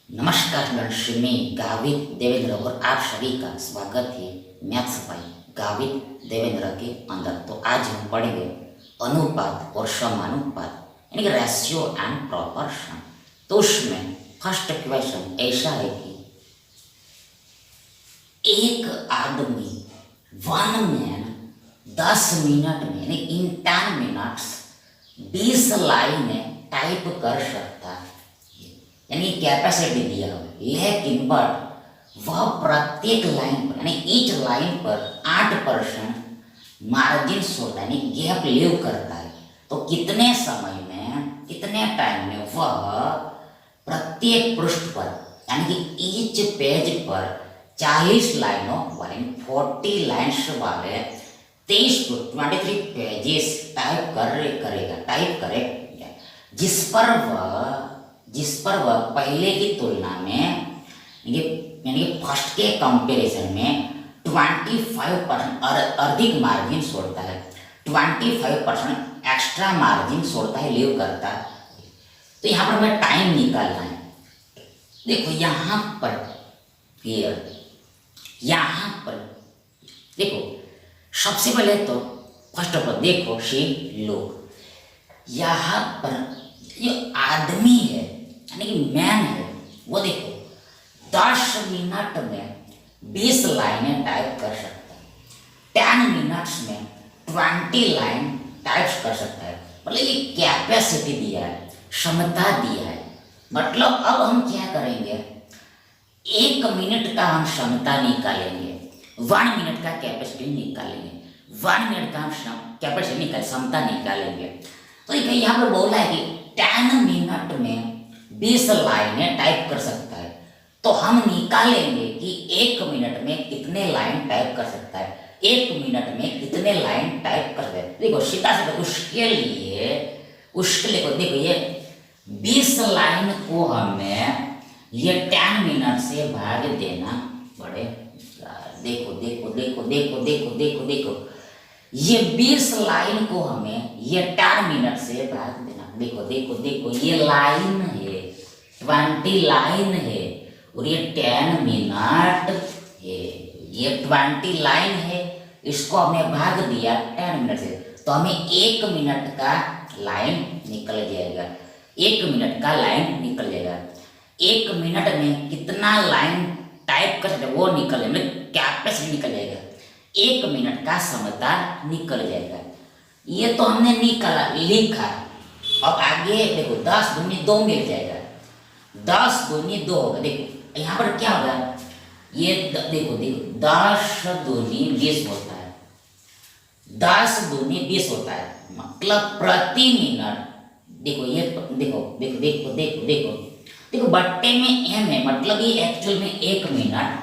नमस्कार फ्रेंड्स, मैं गावित देवेंद्र और आप सभी का स्वागत है मैथ्स भाई गावित देवेंद्र के अंदर। तो आज हम पढ़ेंगे अनुपात और समानुपात यानी कि रेशियो एंड प्रोपोर्शन। तो उसमें फर्स्ट क्वेश्चन ऐसा है कि एक आदमी 1 मैन 10 मिनट में यानी इन 10 मिनट्स 20 लाइनें टाइप कर सकता है, यानी कैपेसिटी दिया हुआ, लेकिन बट वह प्रत्येक लाइन पर यानी ईच लाइन पर 8% मार्जिन छोड़ता है यानी गैप लीव करता है। तो कितने समय में कितने टाइम में वह प्रत्येक पृष्ठ पर यानी कि ईच पेज पर 40 लाइनों वाले 40 लाइन्स वाले 23 पेजेस टाइप करेगा, जिस पर वह पहले की तुलना में यानी कि फर्स्ट के कंपैरिजन में 25% और अधिक मार्जिन छोड़ता है, 25% एक्स्ट्रा मार्जिन छोड़ता है, लीव करता है। तो यहाँ पर हमें टाइम निकालना है। देखो यहाँ पर देखो सबसे पहले तो फर्स्ट ऑफ ऑल देखो सी लोग यहाँ पर जो आदमी है यानी कि मैन है वो देखो 10 मिनट में 20 लाइनें टाइप कर सकता है, 10 मिनट्स में 20 लाइन टाइप कर सकता है। मतलब ये कैपेसिटी दिया है, क्षमता दिया है। मतलब अब हम क्या करेंगे, 1 मिनट का हम क्षमता निकालेंगे, 1 मिनट का कैपेसिटी निकालेंगे, 1 मिनट का हम कैपेसिटी क्षमता निकालेंगे। तो यहाँ पर बोला है कि 10 मिनट में 20 लाइनें टाइप कर सकता है। तो हम निकालेंगे कि 1 मिनट में कितने लाइन टाइप कर सकता है, 1 मिनट में कितने लाइन टाइप कर सकता है। देखो सीधा उसके लिए देखो ये 20 लाइन को हमें ये 10 मिनट से भाग देना पड़ेगा। देखो देखो देखो देखो देखो देखो देखो ये 20 लाइन को हमें ये 10 मिनट से भाग देना। देखो देखो देखो ये लाइन है, 20 लाइन है और ये 10 मिनट है, ये 20 लाइन है, इसको हमने भाग दिया 10 मिनट से, तो हमें 1 मिनट का लाइन निकल जाएगा, 1 मिनट का लाइन निकल जाएगा। 1 मिनट में कितना लाइन टाइप कर सकते वो निकल जाएगा, कैपेसिटी निकल जाएगा, 1 मिनट का क्षमता निकल जाएगा। ये तो हमने निकाला, लिखा। अब आगे देखो 10 दूनी 2 मिल जाएगा, 10 दूनी 2 होगा। देखो यहाँ पर क्या होगा, ये देखो देखो 10 दूनी 20 होता है, 10 दूनी 20 होता है। मतलब प्रति मिनट देखो ये देखो देखो देखो देखो देखो देखो बट्टे में एम है, मतलब ये एक्चुअल में 1 मिनट,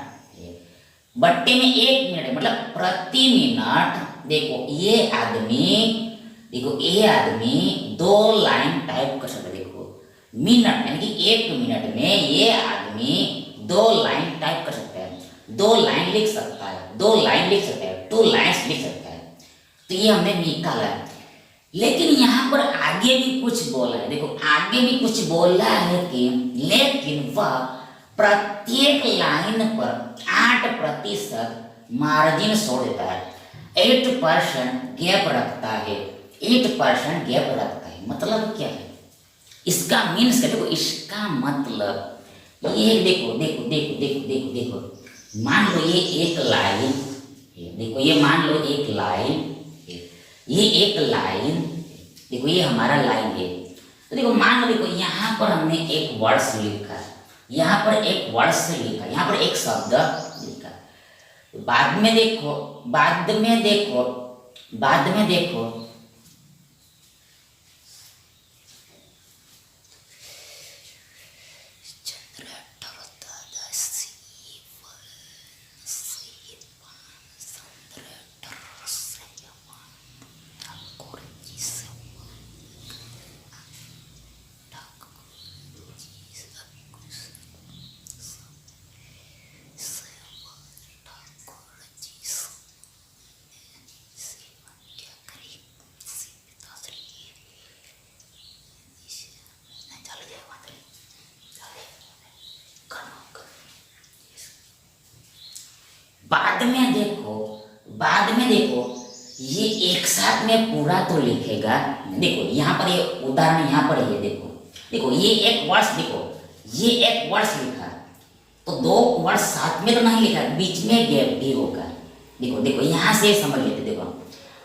बट्टे में 1 मिनट है, मतलब प्रति मिनट देखो ये आदमी 2 लाइन टाइप कर सकता है। देखो मिनट यानी कि 1 मिनट में ये आदमी 2 लाइन टाइप कर सकता है, 2 लाइन लिख सकता है, 2 लाइन लिख सकता है, 2 लाइन्स लिख सकता है। तो ये हमने निकाला है। लेकिन यहाँ पर आगे भी कुछ बोला है, देखो आगे भी कुछ बोला है कि लेकिन वह प्रत्येक लाइन पर 8% मार्जिन छोड़ देता है, 8% गैप रखता है, 8% गैप रखता है। मतलब क्या है इसका मीन्स क्या, देखो इसका मतलब ये देखो देखो देखो देखो देखो देखो मान लो ये एक लाइन, देखो ये मान लो एक लाइन, ये एक लाइन, देखो ये हमारा लाइन है। तो देखो मान लो देखो यहाँ पर हमने एक वर्ड्स लिखा, यहाँ पर एक वर्ड्स लिखा, यहाँ पर एक शब्द लिखा। बाद में देखो बाद में देखो ये एक साथ में पूरा तो लिखेगा। देखो यहाँ पर ये उदाहरण यहाँ पर ये देखो ये एक वर्ष, देखो ये एक वर्ष लिखा तो दो वर्ष साथ में तो नहीं लिखा, बीच में गैप भी होगा। देखो यहाँ से समझ लेते, देखो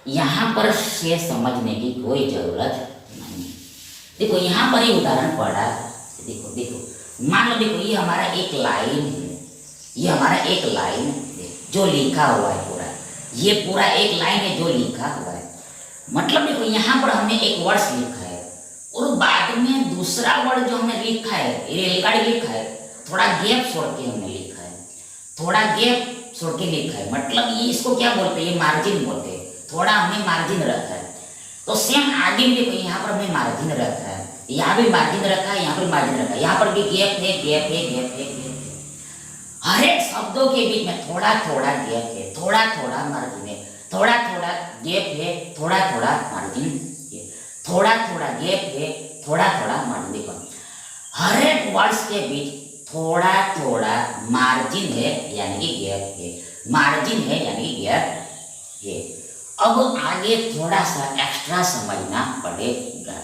यहाँ पर से समझने की कोई जरूरत नहीं। देखो यहाँ पर ये उदाहरण पढ़ा, देखो मान लो, देखो ये हमारा एक लाइन है, ये हमारा एक लाइन जो लिखा हुआ है पूरा, ये पूरा एक लाइन है जो लिखा हुआ है। मतलब देखो यहाँ पर हमने एक वर्ष लिखा है और बाद में दूसरा वर्ड जो हमने लिखा है, रेलगाड़ी लिखा है, थोड़ा गैप छोड़ के हमने लिखा है, थोड़ा गैप छोड़ के लिखा है। मतलब ये इसको क्या बोलते हैं, ये मार्जिन बोलते हैं। थोड़ा हमने मार्जिन रखा है। तो सेम आगे भी देखो यहाँ पर हमने मार्जिन रखा है, यहाँ भी मार्जिन रखा है, यहाँ पर मार्जिन रखा है, यहाँ पर भी गैप है, गैप है, गैप है, गैप है। हर एक शब्दों के बीच में थोड़ा थोड़ा गैप है, थोड़ा थोड़ा मार्जिन है, थोड़ा थोड़ा गैप है, थोड़ा थोड़ा मार्जिन है, थोड़ा थोड़ा गैप है, थोड़ा थोड़ा मार्जिन। देखो हर एक वर्ड्स के बीच थोड़ा थोड़ा मार्जिन है यानी कि गैप है, मार्जिन है यानी कि गैप है। अब आगे थोड़ा सा एक्स्ट्रा समझना पड़ेगा।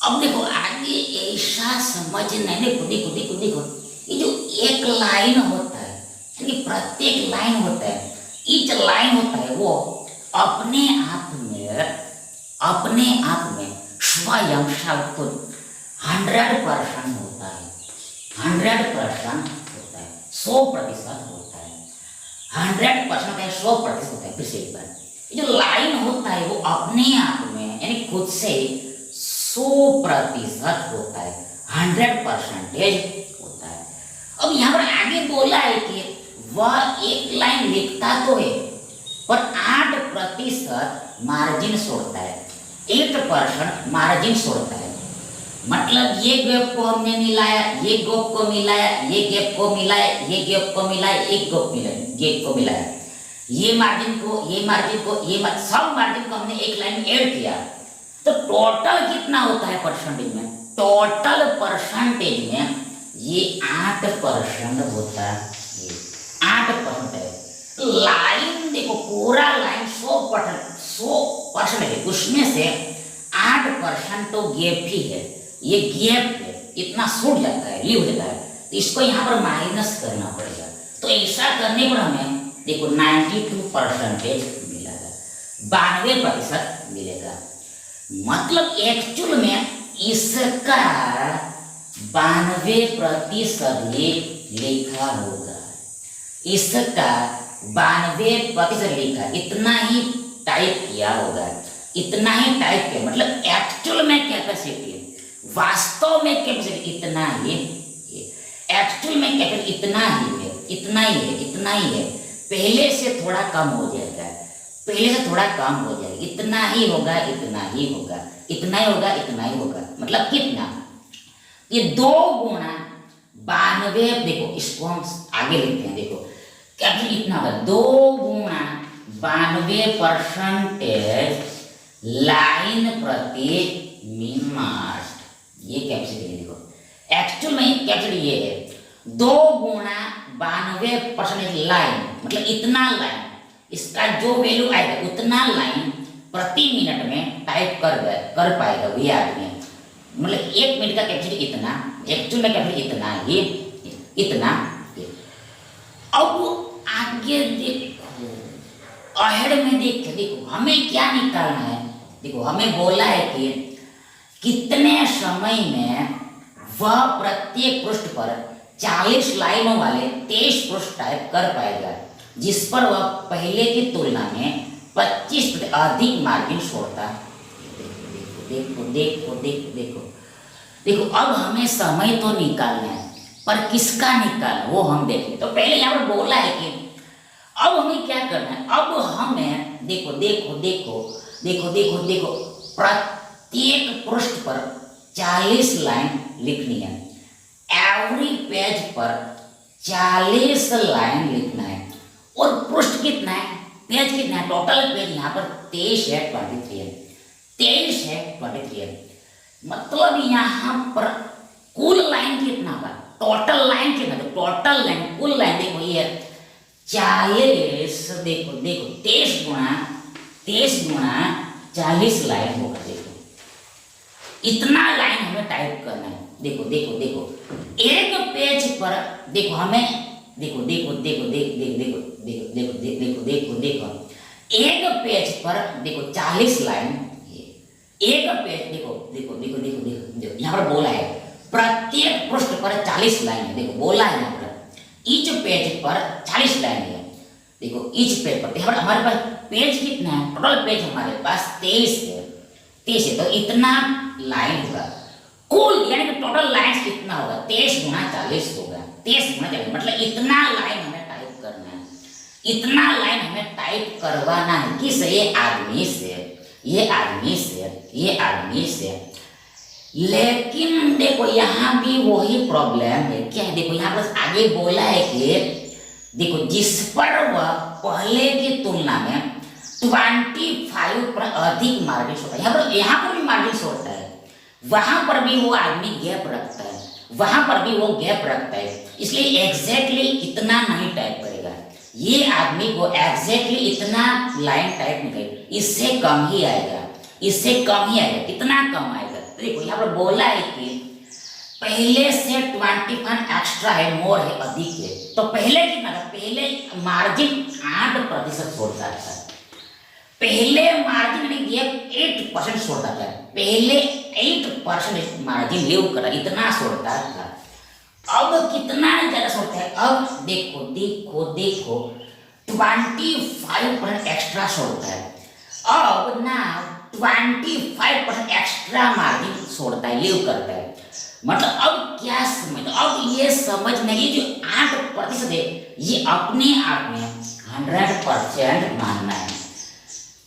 अब देखो आगे ऐसा समझना है, देखो ये जो एक लाइन होता है, यानी प्रत्येक लाइन होता है, ईच लाइन होता है, वो अपने आप में स्वयं सब कुछ 100% होता है, 100% होता है, 100% होता है, 100% होता है, 100% होता है। फिर से एक बार, ये जो लाइन होता है वो अपने आप में यानी खुद से 100% होता है, 100% होता है। अब यहाँ पर आगे बोला है कि वह एक लाइन लिखता तो है पर 8% मार्जिन छोड़ता है, 8% मार्जिन छोड़ता है। मतलब ये गैप को हमने मिलाया, ये गैप को मिलाया, ये गैप को मिलाया, ये गैप को मिलाया, एक गैप को मिलाया, ये मार्जिन को, ये मार्जिन को, सब मार्जिन को हमने एक लाइन ऐड किया तो टोटल कितना होता है परसेंटेज में? टोटल परसेंटेज में ये 8% होता है, 8% है। लाइन देखो पूरा लाइन 100% है, उसमें से 8% तो गैप ही है, ये गैप है, इतना छूट जाता है, लीव जाता है, तो इसको यहाँ पर माइनस करना पड़ेगा। तो ऐसा करने पर हमें देखो 92% मिलेगा, 92% मिलेगा। मतलब एक्चुअल में इसका 92% ही लिखा होगा, इसका 92% लिखा, इतना ही टाइप किया होगा, इतना ही टाइप किया। मतलब एक्चुअल में कैपेसिटी, वास्तव में कैपेसिटी इतना ही, एक्चुअल में कैपेसिटी इतना ही है, इतना ही है, इतना ही है। पहले से थोड़ा कम हो जाएगा, पहले से थोड़ा कम हो जाएगा, इतना ही होगा, इतना ही होगा, इतना ही होगा, इतना ही होगा। मतलब कितना? ये 2 गुणा 92, देखो इसको हम आगे लिखते हैं, देखो कैपिटल इतना होगा, 2 गुणा 92% लाइन प्रति मिनट, ये कैपेसिटी देखो। एक्चुअल में कैपेसिटी ये है 2 गुणा 92% लाइन, मतलब इतना लाइन, इसका जो वैल्यू आएगा उतना लाइन प्रति मिनट में टाइप कर पाएगा वही आदमी। मतलब 1 मिनट का कैपेसिटी इतना, एक्चुअल में कैपेसिटी इतना ही, इतना। अब आगे देखो, अहेड में देखो हमें क्या निकालना है। देखो हमें बोला है कि कितने समय में वह प्रत्येक पृष्ठ पर 40 लाइनों वाले 23 पृष्ठ टाइप कर पाएगा, जिस पर वह पहले की तुलना में 25% अधिक मार्जिन छोड़ता। देखो अब हमें समय तो निकालना है, पर किसका निकालना वो हम देखें। तो पहले यहाँ पर बोला है कि अब हमें क्या करना है, अब हमें देखो देखो देखो देखो देखो देखो प्रत्येक पृष्ठ पर 40 लाइन लिखनी है। एवरी पेज पर 40 लाइन लिखना है। और पृष्ठ कितना है, पेज कितना है, टोटल पेज यहाँ पर 23 है, 23 है, 23 है, 23 है। मतलब यहाँ पर कुल लाइन कितना होगा, टोटल लाइन कितना, टोटल लाइन कुल लाइन देखो ये 40, देखो देखो 23 गुणा 40 लाइन होगा। देखो इतना लाइन हमें टाइप करना है। देखो देखो देखो एक पेज पर देखो हमें देखो देखो देखो देखो देखो देखो देखो देखो देखो देखो एक पेज पर देखो 40 लाइन, एक पेज देखो देखो देखो देखो देखो यहाँ पर बोला है प्रत्येक पृष्ठ पर 40 लाइन है। देखो बोला है यहाँ पर ईच पेज पर 40 लाइन है। देखो ईच पेज पर यहाँ पर हमारे पास पेज कितना है, टोटल पेज हमारे पास 23 है, 23 है। तो इतना लाइन होगा कुल, यानी कि टोटल लाइन कितना होगा, 23 गुणा 40 होगा, 23 गुणा 40 मतलब इतना लाइन हमें टाइप करना है। इतना लाइन हमें टाइप करवाना है किस, ये आदमी से, ये आदमी से, ये आदमी से। लेकिन देखो यहाँ भी वही प्रॉब्लम है, क्या है, देखो यहाँ पर आगे बोला है कि देखो जिस पर वह पहले की तुलना में 25 पर अधिक मार्जिन होता है, यहाँ पर भी मार्जिन होता है, वहां पर भी वो आदमी गैप रखता है, वहां पर भी वो गैप रखता है, इसलिए एग्जैक्टली इतना नहीं टाइप करेगा। ये आदमी को एग्जैक्टली इतना लाइन टाइप नहीं करेगा, इससे कम ही आएगा, इससे कम ही आएगा। कितना कम आएगा, देखो यहाँ पर बोला है कि पहले से 25 एक्स्ट्रा है, मोर है, अधिक है। तो पहले कितना था, पहले मार्जिन 8% छोड़ता था, पहले मार्जिन 8% छोड़ता था, पहले 8% मार्जिन लीव करा, इतना छोड़ता था। अब कितना ज्यादा छोड़ता है, अब देखो देखो देखो 25% एक्स्ट्रा छोड़ता है। अब ना 25% एक्स्ट्रा मार्जिन छोड़ता है, लीव करता है। मतलब अब क्या समझ, अब ये समझ नहीं, जो 8% है ये अपने आप में 100% मानना है।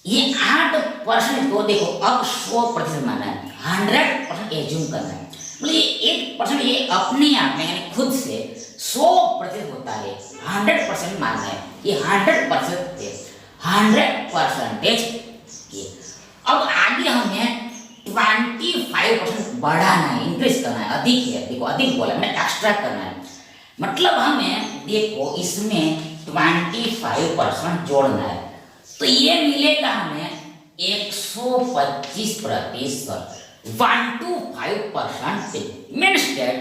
ये 8% को देखो अब 100% मानना है, 100% एज्यूम करना है। मतलब ये 8% ये अपने आप में यानी खुद से 100% होता है, 100% मानना है, ये 100% है, 100% ये। अब आगे हमें 25% बढ़ाना है, इंक्रीज करना है, अधिक है, देखो अधिक बोला मैंने, एक्स्ट्रा करना है। मतलब हमें देखो इसमें 25% जोड़ना है, तो ये मिलेगा हमें 125%, 125%। मीन्स दैट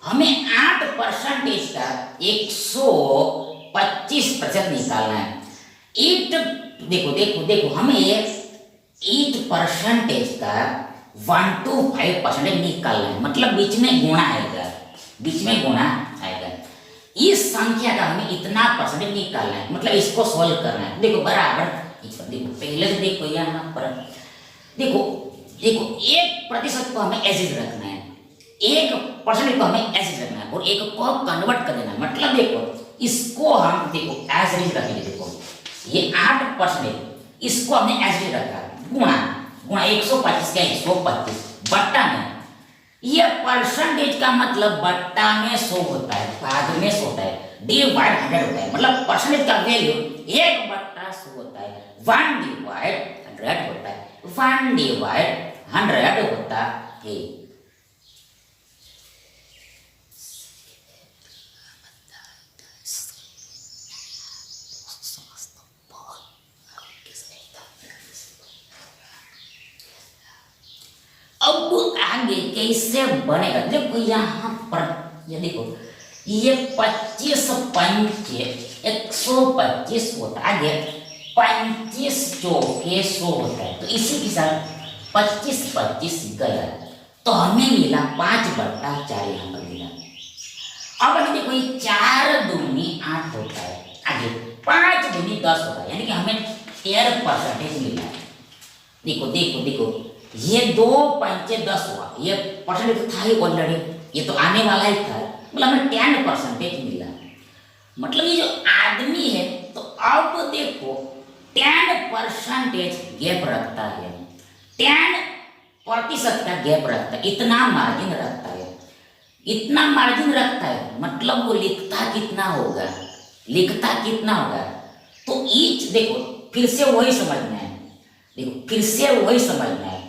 हमें 8% का 125% निकालना है। ईट देखो देखो देखो हमें ये 8% का 125% निकालना है, मतलब बीच में गुणा आएगा, बीच में गुणा आएगा। इस संख्या का हमें इतना परसेंटेज निकालना है, मतलब इसको सॉल्व करना है। देखो बराबर, देखो पहले से देखो यहाँ पर देखो देखो 1% को हमें एसिड रखना है, 1% को हमें एसिड रखना है, और 1 को कन्वर्ट कर देना है। मतलब देखो इसको हम देखो एसिड रखेंगे, देखो ये 8%, इसको हमने एसिड रखा, गुणा गुणा 125 का 125 बट्टा में, ये परसेंटेज का मतलब बट्टा में 100 होता है, भाग में 100 होता है, डिवाइड 100 होता है। मतलब परसेंटेज का वैल्यू 1/100 होता है, 1/100 होता है, 1/100 होता है। अब आगे कैसे बनेगा, देखो यहाँ पर ये देखो ये 25 पंच 125 होता है, आगे 25 चौके 100 होता है। तो इसी के साथ 25 गया, तो हमें मिला 5/4 यहाँ पर मिला। अब हमें देखो ये 4 दूनी 8 होता है, आगे 5 दूनी 10 होता है, यानी कि हमें 13% मिला। देखो देखो देखो ये 2 पंचे 10 हुआ, ये परसेंटेज तो था ही ऑलरेडी, ये तो आने वाला ही था, मतलब हमें 10% मिला। मतलब ये जो आदमी है तो अब देखो 10% गैप रखता है, 10% का गैप रखता है, इतना मार्जिन रखता है, इतना मार्जिन रखता है, मतलब वो लिखता कितना होगा, लिखता कितना होगा। तो ईच देखो फिर से वही समझना है, देखो फिर से वही समझना है,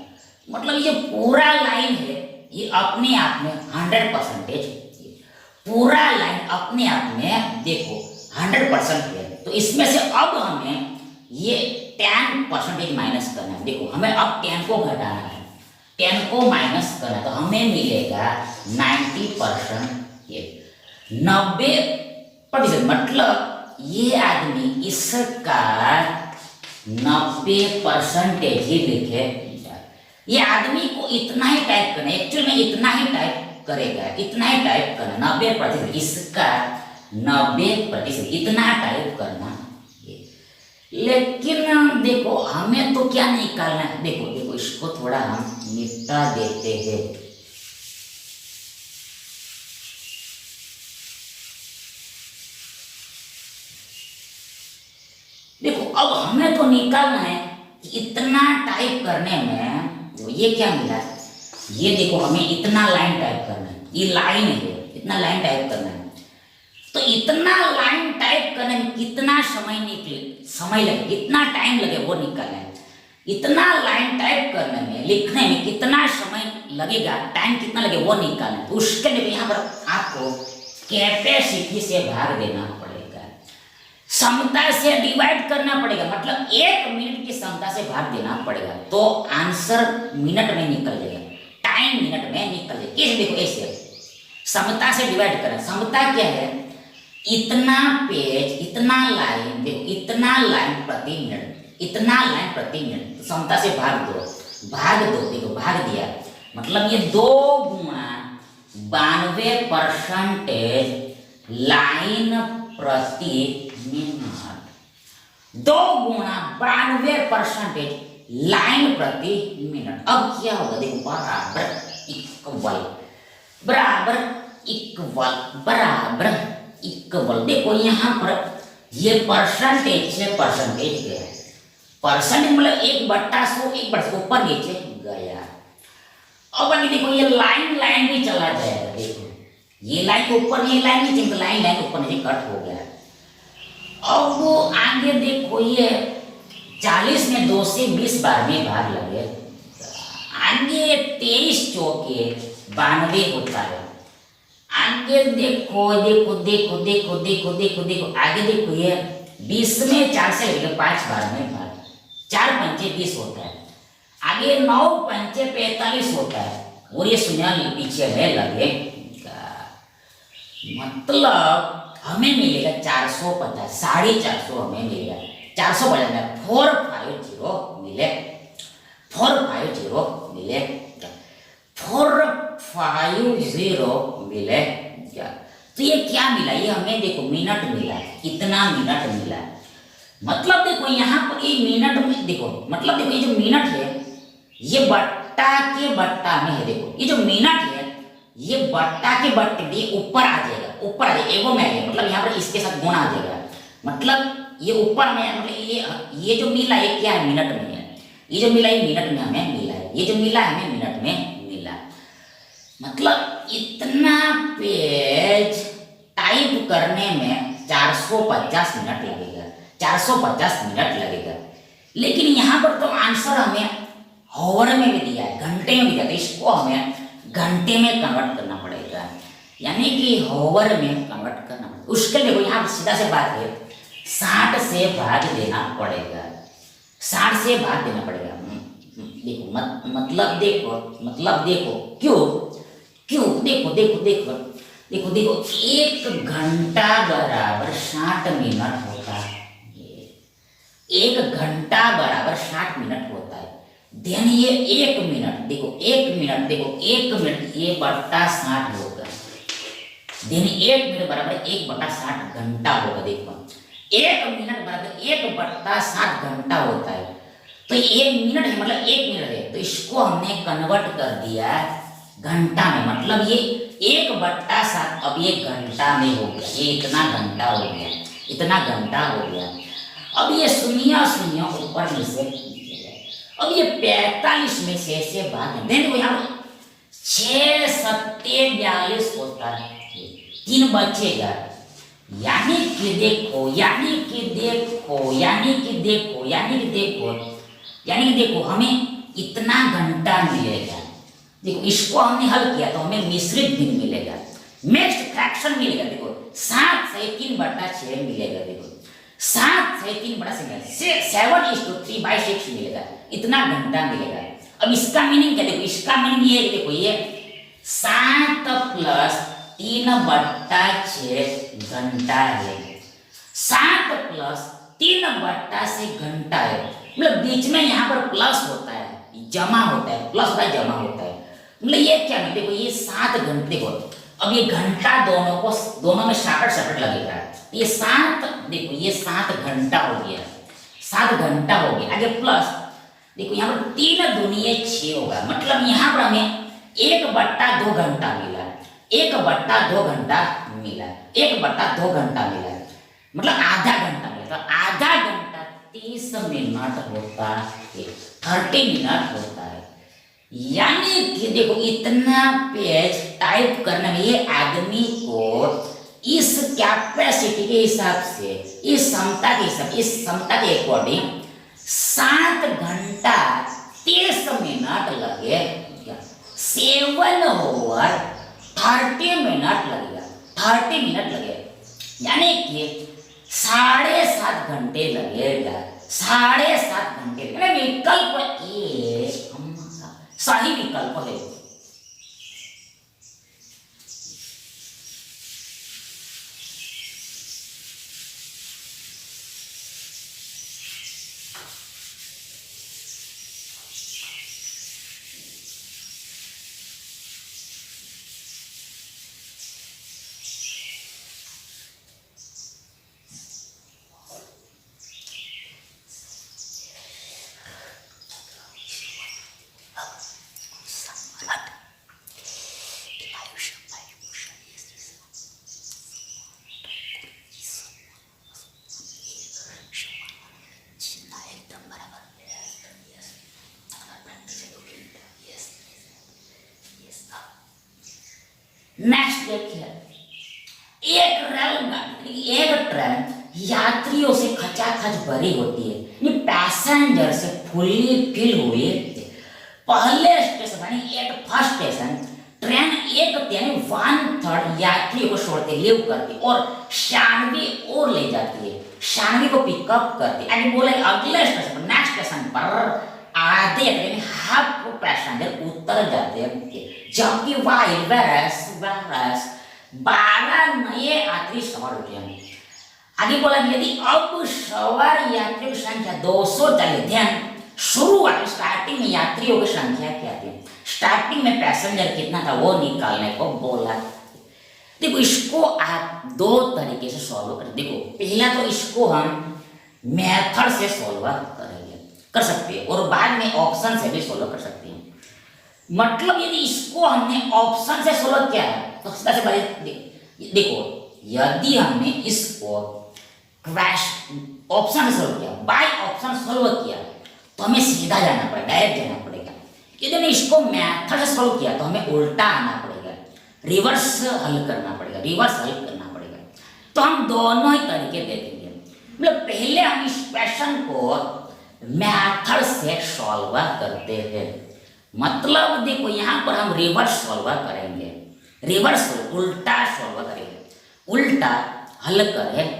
मतलब ये पूरा लाइन है ये अपने आप में 100%, पूरा लाइन अपने आप में देखो 100% है। तो इसमें से अब हमें ये 10% माइनस करना है। देखो हमें अब 10 को घटाना है, 10 को माइनस करना है, तो हमें मिलेगा 90%, ये 90%, मतलब ये आदमी इसका 90% ही लिखे। ये आदमी को इतना ही टाइप करना है, एक्चुअली में इतना ही टाइप करेगा, इतना ही टाइप करना, 90%, इसका 90% इतना टाइप करना। लेकिन देखो हमें तो क्या निकालना है, देखो देखो इसको थोड़ा हम निपटा देते हैं। देखो अब हमें तो निकालना है कि इतना टाइप करने में तो ये क्या मिला, ये देखो हमें इतना लाइन टाइप करना है, ये लाइन है, इतना लाइन टाइप करना है। तो इतना लाइन टाइप करने में कितना समय लगे, कितना टाइम लगे वो निकालना है। इतना लाइन टाइप करने में, लिखने में कितना समय लगेगा, टाइम कितना लगे वो निकालना है। तो उसके लिए यहाँ पर आपको कैपेसिटी से भाग देना पड़ेगा, क्षमता से डिवाइड करना पड़ेगा, मतलब 1 मिनट की क्षमता से भाग देना पड़ेगा, तो आंसर मिनट में निकल जाएगा, टाइम मिनट में निकल जाएगा। कैसे, देखो ऐसे क्षमता से डिवाइड करें, क्षमता क्या है, इतना पेज, इतना लाइन, देखो इतना लाइन प्रति मिनट, इतना लाइन प्रति मिनट, क्षमता से भाग दो, देखो भाग दिया, मतलब ये 2 गुणा 92% लाइन प्रति मिनट, 2 गुणा 92% लाइन प्रति मिनट। अब क्या होगा, देखो बराबर इक्वल, देखो यहाँ पर ये परसेंटेज से परसेंटेज गया, परसेंटेज मतलब 1/100, 1/100 ऊपर नीचे गया। अब आगे देखो ये लाइन भी चला जाएगा, देखो ये लाइन ऊपर, ये लाइन नीचे, तो लाइन ऊपर नीचे कट हो गया। अब वो आगे देखो ये 40 में 2 से 20 बार में भाग लगे, आगे 23 चौके 92 होता है। आगे देखो आगे देखो ये 20 में 4 से लेकर 5 बार में भाग, 4 पंचे 20 होता है, आगे 9 पंचे 45 होता है, और ये शून्य पीछे में लगेगा, मतलब हमें मिलेगा 450, 450 हमें मिलेगा, 450 में 450 मिले, 450 मिले, 450 मिले क्या, तो ये क्या मिला, ये हमें देखो मिनट मिला, इतना मिनट मिला, मतलब देखो यहाँ पर ये मिनट में देखो, मतलब देखो ये जो मिनट है ये बट्टा के बट्टा में है, देखो ये जो मिनट है ये बट्टा के बट्टे में ऊपर आ जाएगा, ऊपर आ जाएगा, एगो में आएगा, मतलब यहाँ पर इसके साथ गुणा आ जाएगा, मतलब ये ऊपर में, मतलब ये जो मिला ये क्या है, मिनट में है, ये जो मिला ये मिनट में हमें मिला है, ये जो मिला हमें मिनट में मिला, मतलब इतना पेज टाइप करने में 450 मिनट लगेगा, 450 मिनट लगेगा। लेकिन यहाँ पर तो आंसर हमें हॉवर में भी दिया है, घंटे में भी दिया, तो इसको हमें घंटे में कन्वर्ट करना पड़ेगा, यानी कि हॉवर में कन्वर्ट करना पड़ेगा। उसके लिए देखो यहाँ सीधा से बात है, 60 से भाग देना पड़ेगा, 60 से भाग देना पड़ेगा। देखो मतलब देखो क्यों देखो 1 घंटा बराबर 60 मिनट होता है, 1 घंटा बराबर 60 मिनट होता है। देन ये 1 मिनट देखो 1 मिनट ये बट्टा 60 होगा, देन 1 मिनट बराबर 1/60 घंटा होगा। देखो 1 मिनट बराबर 1/60 घंटा होता है, तो 1 मिनट है मतलब 1 मिनट है, तो इसको हमने कन्वर्ट कर दिया घंटा में, मतलब ये 1/7 अब ये घंटा में हो गया, ये इतना घंटा हो गया। इतना घंटा हो गया। अब ये शून्य शून्य ऊपर में से, अब ये 45 में से ऐसे भाग देखो यहाँ 6 सत्ते 42 होता है, 3 बचेगा। यानी कि देखो यानी कि देखो यानी कि देखो यानी कि देखो यानी कि देखो हमें इतना घंटा मिलेगा। देखो इसको हमने हल किया तो हमें मिश्रित दिन मिलेगा, मिक्स्ड फ्रैक्शन मिलेगा। देखो 7/3/6 मिलेगा। देखो 7/3/6 7:3/6 मिलेगा, इतना घंटा मिलेगा। अब इसका मीनिंग क्या, देखो इसका मीनिंग ये देखो ये 7 + 3/6 घंटा है। 7 + 3/6 घंटा है, मतलब बीच में यहाँ पर प्लस होता है, जमा होता है, प्लस होता है जमा होता है, मतलब ये क्या है देखो ये 7 घंटे। देखो अब ये घंटा दोनों में साकट लगेगा, ये 7 देखो ये 7 घंटा हो गया, 7 घंटा हो गया। आगे प्लस देखो यहाँ पर 3 दूनी 6 होगा, मतलब यहाँ पर हमें 1/2 घंटा मिला, 1/2 घंटा मिला, 1/2 घंटा मिला, मतलब आधा घंटा मिला। तो आधा घंटा 30 मिनट होता है, 30 मिनट होता है। यानी कि देखो इतना पेज टाइप करने में ये आदमी को इस कैपेसिटी के हिसाब से, इस क्षमता के हिसाब, इस क्षमता के अकॉर्डिंग 7 घंटा 30 मिनट लगेगा, 7/30 मिनट लगेगा, 30 मिनट लगेगा। यानी कि 7.5 घंटे लगेगा, 7.5 घंटे। विकल्प ए सही विकल्प है। नेक्स्ट देखिए, एक ट्रेन यात्रियों से खचाखच भरी होती है, ये पैसेंजर से फुल्ली फिल हुई। पहले स्टेशन यानी एट फर्स्ट स्टेशन ट्रेन एक यानी 1/3 यात्रियों को छोड़ते लीव करती और 96 और ले जाती है, 96 को पिकअप करती। आगे बोला अगले स्टेशन पर, नेक्स्ट स्टेशन पर आधे यानी हाफ पैसेंजर उतर जाते हैं, जबकि वायरस 12 नए यात्री सवार होते हैं। आगे बोला यदि अब सवार यात्रियों की संख्या 240, ध्यान शुरुआत स्टार्टिंग में यात्रियों की संख्या क्या थी, स्टार्टिंग में पैसेंजर कितना था वो निकालने को बोला। देखो इसको आप 2 तरीके से सॉल्व करें। देखो पहला तो इसको हम मेथड से सॉल्व कर सकते हैं और बाद में ऑप्शन से भी सॉल्व कर सकते हैं। मतलब यदि इसको हमने ऑप्शन से सॉल्व किया है तो सबसे पहले देखो यदि हमने इसको ऑप्शन से सॉल्व किया, बाय ऑप्शन सॉल्व किया तो हमें सीधा जाना पड़ेगा, डायरेक्ट जाना पड़ेगा। यदि हमने इसको मेथड से सॉल्व किया तो हमें उल्टा आना पड़ेगा, रिवर्स हल करना पड़ेगा, रिवर्स हल करना पड़ेगा। तो हम दोनों ही तरीके देखेंगे। मतलब पहले हम इस क्वेश्चन को मेथड से सॉल्व करते हैं, मतलब देखो यहाँ पर हम रिवर्स सॉल्व करेंगे, रिवर्स उल्टा सॉल्व करेंगे, उल्टा हल करेंगे।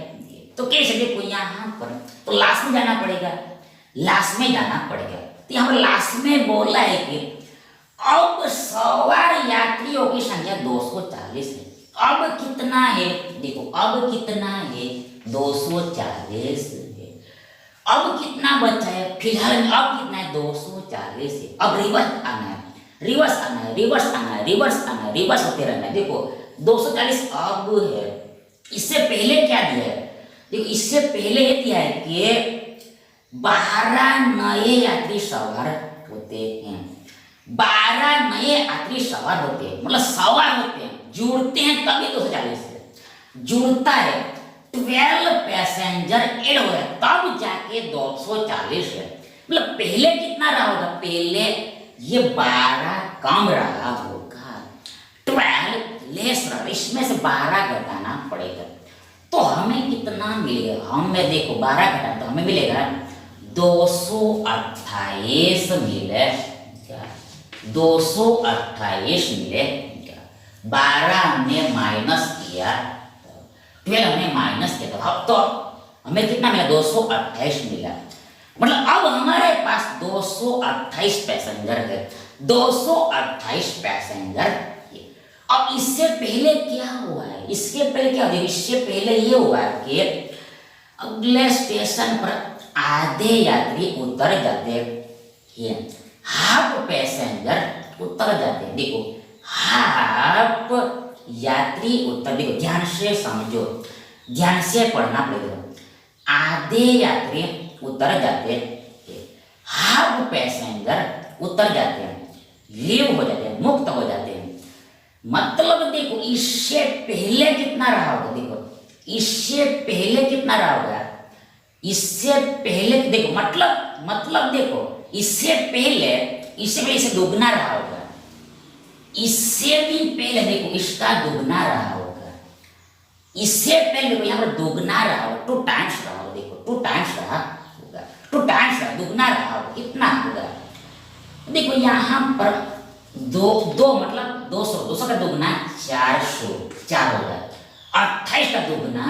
तो कैसे देखो यहाँ पर तो लास्ट में जाना पड़ेगा, लास्ट में जाना पड़ेगा। तो यहाँ पर लास्ट में बोला है कि अब सवार यात्रियों की संख्या 240 है। अब कितना है, देखो अब कितना है 240 है। अब कितना बचा है फिलहाल, अब कितना है 240 है। अब रिवर्स आना है, रिवर्स आना है, रिवर्स आना है, रिवर्स आना है, रिवर्स होते रहना है। देखो 240 अब है, इससे पहले क्या दिया है, देखो इससे पहले ये दिया है कि 12 नए यात्री सवार होते हैं, 12 नए यात्री सवार होते हैं, मतलब सवार होते हैं, जुड़ते हैं तभी 240 है, जुड़ता है 12 पैसेंजर ऐड हो गया तब जाके 240 है। मतलब पहले कितना रहा होगा, पहले ये 12 कम रहा होगा, 12 लेस रहा, इसमें से 12 घटाना पड़ेगा। तो हमें कितना मिलेगा, हमें देखो 12 घटाना तो हमें मिलेगा 228 मिलेगा, 228 मिलेगा। 12 हमने माइनस किया, 12 हमने माइनस किया तो हमें कितना मिला, 228 मिला। मतलब अब हमारे पास 228 पैसेंजर है, 228 पैसेंजर। अब इससे पहले क्या हुआ है, इसके पहले क्या हुआ, इससे पहले ये हुआ कि अगले स्टेशन पर आधे यात्री उतर जाते हैं, हाफ पैसेंजर उतर जाते हैं। देखो हाफ यात्री उतर, देखो ध्यान से समझो, ध्यान से पढ़ना पड़ेगा। आधे यात्री उतर जाते हैं, हाफ पैसेंजर उतर जाते हैं, लीव हो जाते हैं, मुक्त हो जाते हैं। मतलब देखो इससे पहले कितना रहा होगा, देखो इससे पहले कितना रहा होगा, इससे पहले देखो मतलब देखो इससे पहले इससे दुगना रहा होगा, इससे भी पहले देखो इसका दुगना रहा होगा, इससे पहले देखो यहाँ पर दुगना रहा होगा, 2 टाइम्स रहा होगा, देखो 2 टाइम्स रहा होगा, 2 टाइम्स रहा, दुगना रहा होगा, कितना होगा देखो यहाँ पर दो मतलब 200 का दुगना 4 होगा, 28 का दुगना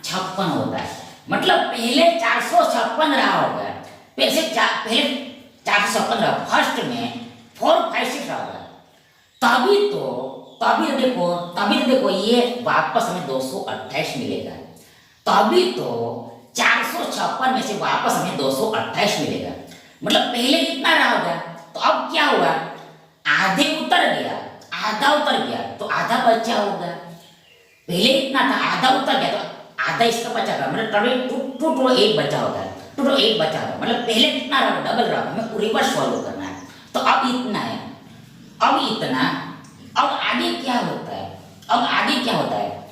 56 होता है। मतलब पहले 456 रहा होगा, पहले 456 रहा, फर्स्ट में 4, 5, 6 रहा होगा, तभी तो देखो ये वापस हमें 228 मिलेगा, तभी तो 456 में से वापस हमें 228 मिलेगा। मतलब पहले कितना रहा होगा, तो अब क्या हुआ, आधे उतर गया, आधा उतर गया तो आधा बचा होगा, पहले इतना था आधा उतर गया तो आधा इसका बचा होगा, मतलब टोटल 1 बचा होगा, टोटल 1 बचा होगा। मतलब पहले कितना रहा, डबल रहा, हमें रिवर्स फॉलो करना है। तो अब इतना है, अब इतना, अब आगे क्या होता है, अब आगे क्या होता है,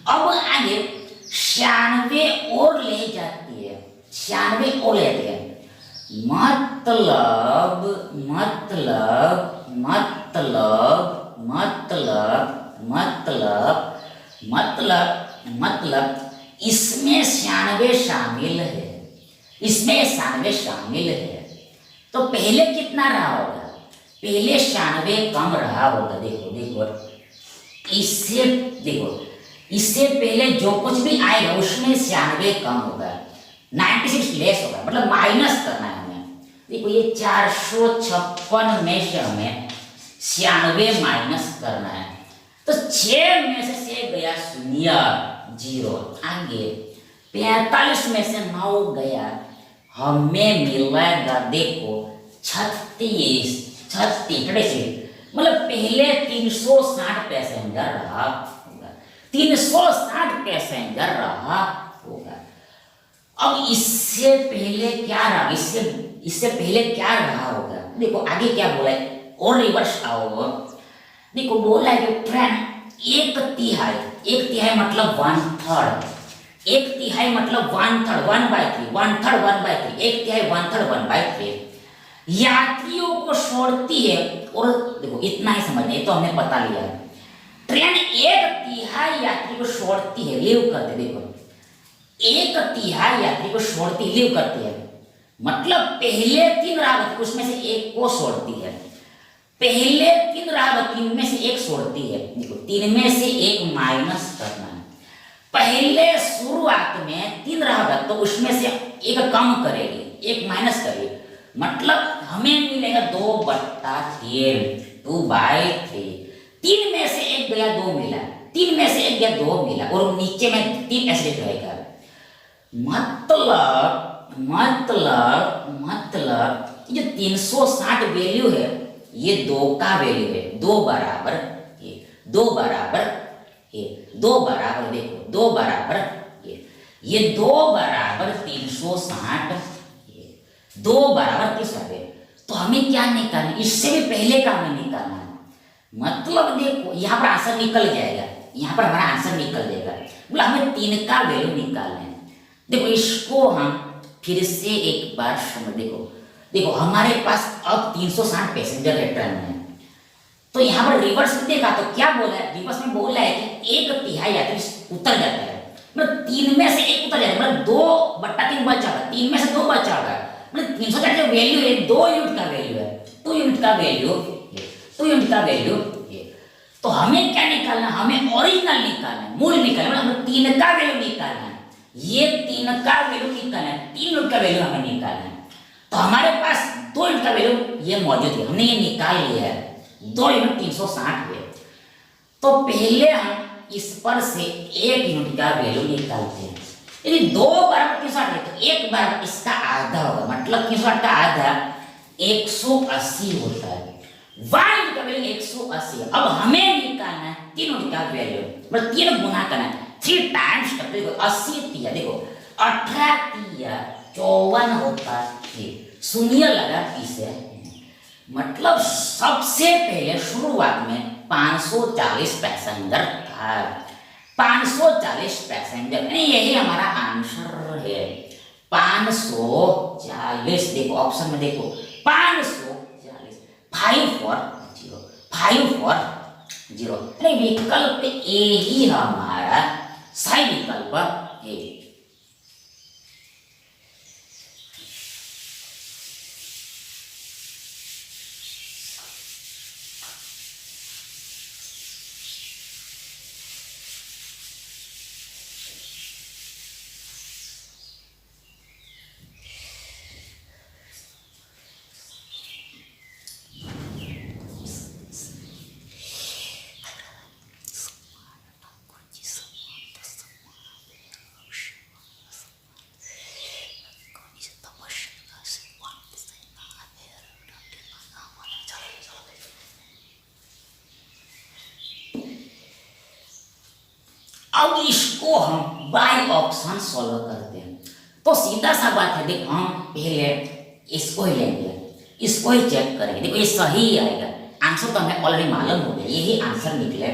अब आगे 96 और ले जाती है, 96 और लेते हैं। मतलब मतलब मतलब मतलब मतलब मतलब इसमें 96 शामिल है, इसमें 96 शामिल है। तो पहले कितना रहा होगा, पहले 96 कम रहा होगा, इससे पहले जो कुछ भी आएगा उसमें 96 कम होगा, 96 लेस होगा, मतलब माइनस करना है हमें। देखो ये 456 में से हमें 96 माइनस करना है, तो 6 में से 6 गया 0, आगे 45 में से 9 गया, हमें मिलेगा देखो 36। मतलब पहले 360 पैसेंजर रहा होगा, 360 पैसेंजर रहा होगा। अब इससे पहले क्या रहा, इससे पहले क्या रहा होगा, देखो आगे क्या बोला है, और रिवर्स आओ। देखो बोला है कि ट्रेन 1/3 मतलब 1/3, 1/3 मतलब 1/3, 1/3, 1/3, 1/3, 1/3, 1/3, 1/3 यात्रियों को छोड़ती है। और देखो इतना ही समझना, ये तो हमने पता लिया है, ट्रेन 1/3 यात्री को छोड़ती है, लीव करते, देखो 1/3 यात्री को छोड़ती, लीव करती है, मतलब पहले 3 राहत उसमें से 1 को छोड़ती है, पहले 3 राहत 3 में से 1 छोड़ती है। देखो 3 में से 1 माइनस करना है, पहले शुरुआत में 3 राहत तो उसमें से 1 कम करेगी, 1 माइनस करेगी, मतलब हमें मिलेगा 2/3, 2/3। 3 में से 1 गया 2 मिला, 3 में से 1 गया 2 मिला, और नीचे में 3 ऐसे रहेगा। मतलब ये 360 वैल्यू है, ये 2 का वैल्यू है, 2 बराबर ये, 2 बराबर ये, 2 बराबर देखो 2 बराबर ये 2 बराबर 360, 2 बराबर 360। तो हमें क्या निकालना, इससे भी पहले का हमें निकालना है। मतलब देखो यहाँ पर आंसर निकल जाएगा, यहाँ पर हमारा आंसर निकल जाएगा। बोला हमें 3 का वैल्यू निकालना है। देखो इसको हम फिर से एक बार समझ, देखो हमारे पास अब 360 पैसेंजर है ट्रेन में। तो यहाँ पर रिवर्स में देखा तो क्या बोला है, रिवर्स में बोला है कि 1/3 यात्री उतर जाता है, मतलब 3 में से 1 उतर जाता है, मतलब 2/3 बचा होगा, 3 में से 2 बचा होगा, मतलब 360 जो वैल्यू है 2 यूनिट का वैल्यू है, 2 यूनिट का वैल्यू, 2 यूनिट का वैल्यू। तो हमें क्या निकालना, हमें ओरिजिनल निकालना है, मूल निकालना है, हमें 3 का वैल्यू निकालना है, ये 3 का वैल्यू निकालना है, 3 यूनिट का वैल्यू हमें निकालना है। तो हमारे पास 2 यूनिट का वैल्यू ये मौजूद है, हमने ये निकाल लिया है, 2 यूनिट 360 है। तो पहले हम इस पर से 1 यूनिट का वैल्यू निकालते हैं। यदि 2 बराबर 360 है तो 1 बराबर इसका आधा होगा, मतलब 360 का आधा 180 होता है। 1 यूनिट का वैल्यू 180 है। अब हमें निकालना है 3 यूनिट का वैल्यू, मतलब 3 गुना करना है, 3 टाइम्स देखो 80 तिया, देखो 18 तिया 54 होता है, शून्य लगा पीछे, मतलब सबसे पहले शुरुआत में 540 पैसेंजर था, 540 पैसेंजर, यही हमारा आंसर है 540। देखो ऑप्शन में देखो 540, 540, विकल्प ए ही हमारा सही विकल्प है। अब इसको हम बाय ऑप्शन सॉल्व करते हैं। तो सीधा सा बात है, देखो हम पहले इसको ही लेंगे, इसको ही चेक करेंगे, देखो ये सही आएगा, आंसर तो हमें ऑलरेडी मालूम हो गया, यही आंसर निकले।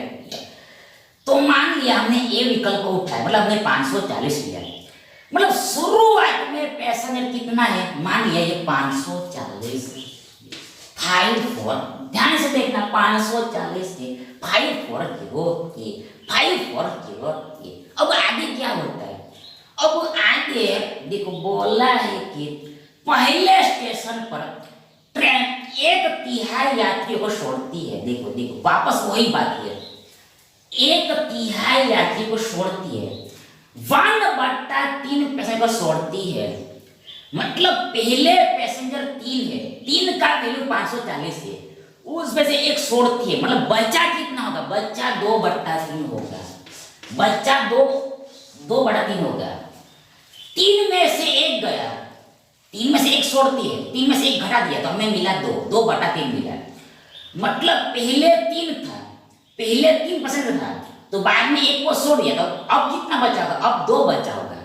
तो मान लिया हमने ए विकल्प को उठाया, मतलब हमने 540 लिया, मतलब शुरुआत में पैसेंजर कितना है, मान लिया ये 540, 54, ध्यान से देखना 540 है, 540 540। अब आगे क्या होता है, अब आगे देखो बोला है कि पहले स्टेशन पर ट्रेन 1/3 यात्रियों को छोड़ती है, देखो वापस वही बात है, 1/3 यात्री को छोड़ती है, 1/3 पैसेंजर को छोड़ती है, मतलब पहले पैसेंजर 3 है, 3 का वैल्यू 540 है, उसमें से 1 छोड़ती है, मतलब बच्चा कितना होगा, बच्चा 2/3 होगा, बच्चा 2/3 होगा, 3 में से 1 गया, 3 में से 1 छोड़ती है, 3 में से 1 घटा दिया तो हमें मिला 2/3 मिला, मतलब पहले 3 था, पहले 3% था, तो बाद में 1 को छोड़ दिया तो अब कितना बचा होगा, अब 2 बचा होगा,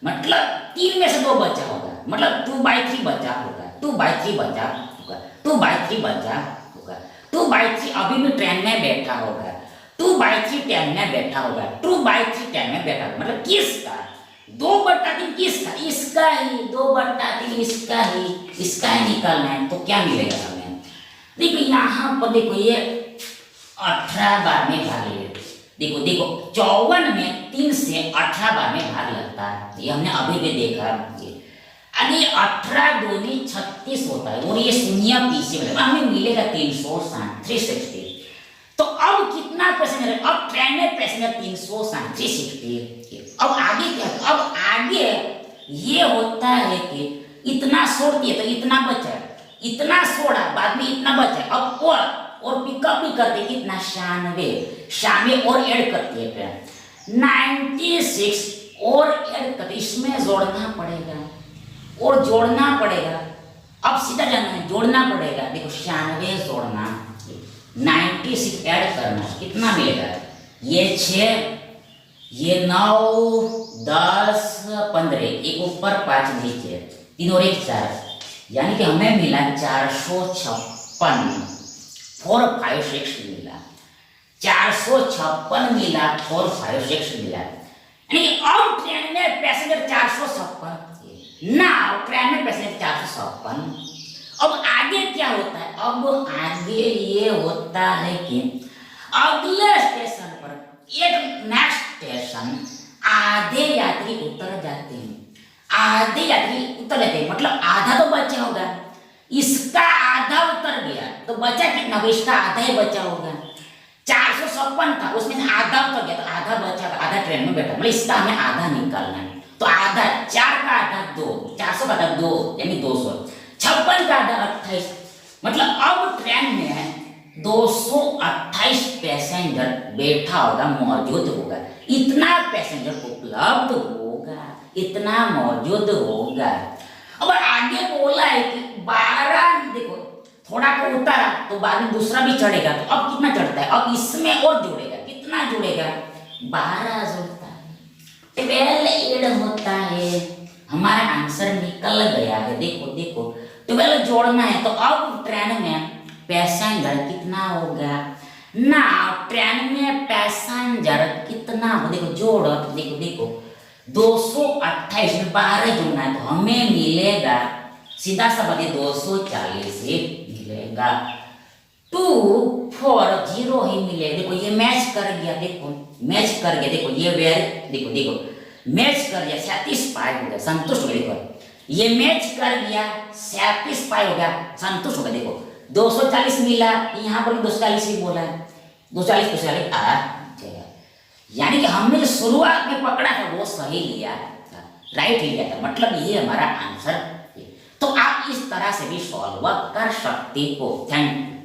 मतलब 3 में से 2 बचा होगा, मतलब 2/3 बचा होगा, 2/3 बचा होगा, 2/3 बचा होगा, 2/3 अभी भी ट्रेन में बैठा होगा, 2/3 ट्रेन में बैठा होगा, 2/3 ट्रेन में बैठा होगा, मतलब किसका 2/3 किसका, इसका ही, 2/3 इसका ही निकालना है। तो क्या मिलेगा हमें, देखो यहाँ पर देखो ये 18 बार में भाग ले, देखो 54 में 3 से 18 बार में भाग लगता है, ये हमने अभी भी देखा। अरे 18 दूनी 36 होता है, और ये शून्य पीछे में हमें मिलेगा 360। तो अब कितना पैसेंजर है, अब ट्रेन में पैसेंजर 360। अब आगे क्या, अब आगे ये होता है कि इतना छोड़ती है तो इतना बचा, इतना छोड़ा बाद में इतना बचा, अब और पिकअप भी करते कितना 96 और ऐड करती है ट्रेन 96 और ऐड करते, इसमें जोड़ना पड़ेगा और जोड़ना पड़ेगा, अब सीधा जाना है, जोड़ना पड़ेगा, देखो 96 जोड़ना 96 ऐड करना, कितना मिलेगा, ये 6, ये 9, 10, 15, एक ऊपर 5 नीचे, 3 और 1 4, यानी कि हमें मिला 456, 456 मिला। 456 मिला, 456 मिला, यानी कि अब ट्रेन में पैसेंजर 456, नाउ ट्रेन में पैसेंजर 456। अब आगे क्या होता है? अब आगे ये होता है कि अगले स्टेशन पर एक नेक्स्ट स्टेशन आधे यात्री उतर जाते हैं, आधे यात्री उतर जाते हैं, मतलब आधा तो बचा होगा, इसका आधा उतर गया तो बचा कितना? इसका आधा ही बचा होगा। 456 था, उसमें से आधा उतर गया तो आधा बचा, आधा ट्रेन में बैठा, मतलब इसका हमें आधा निकालना है। तो आधा 4 का आधा 2, 400 का आधा 2 यानी 200, 56 का आधा 28, मतलब अब ट्रेन में 228 पैसेंजर बैठा होगा, मौजूद होगा, इतना पैसेंजर उपलब्ध होगा, इतना मौजूद होगा। अब आगे बोला है कि 12, देखो थोड़ा को उतारा तो बाद में दूसरा भी चढ़ेगा, तो अब कितना चढ़ता है? अब इसमें और जुड़ेगा, कितना जुड़ेगा? 12 जुड़ता है, 12 ऐड होता है। हमारा आंसर निकल गया है, देखो देखो 12 जोड़ना है। तो अब ट्रेन में पैसेंजर कितना होगा ना? ट्रेन में पैसेंजर कितना हो, देखो जोड़ो, तो देखो देखो 228 में 12 जोड़ना है तो हमें मिलेगा सीधा सा बता 240 ही मिलेगा। 2 4 0 ही मिलेगा। देखो ये मैच कर गया, देखो मैच कर गया, देखो ये वेर, देखो देखो मैच कर गया, 37 पाई हो गया, संतुष्ट हो गया। देखो ये मैच कर गया, 37 पाई हो गया, संतुष्ट हो गया। देखो 240 मिला, यहाँ पर 240 ही बोला है, 240 240 आ जाएगा, यानी कि हमने जो शुरुआत में पकड़ा था वो सही लिया था, राइट लिया था, मतलब ये हमारा आंसर। तो आप इस तरह से भी सॉल्व कर सकते हो। Thank you.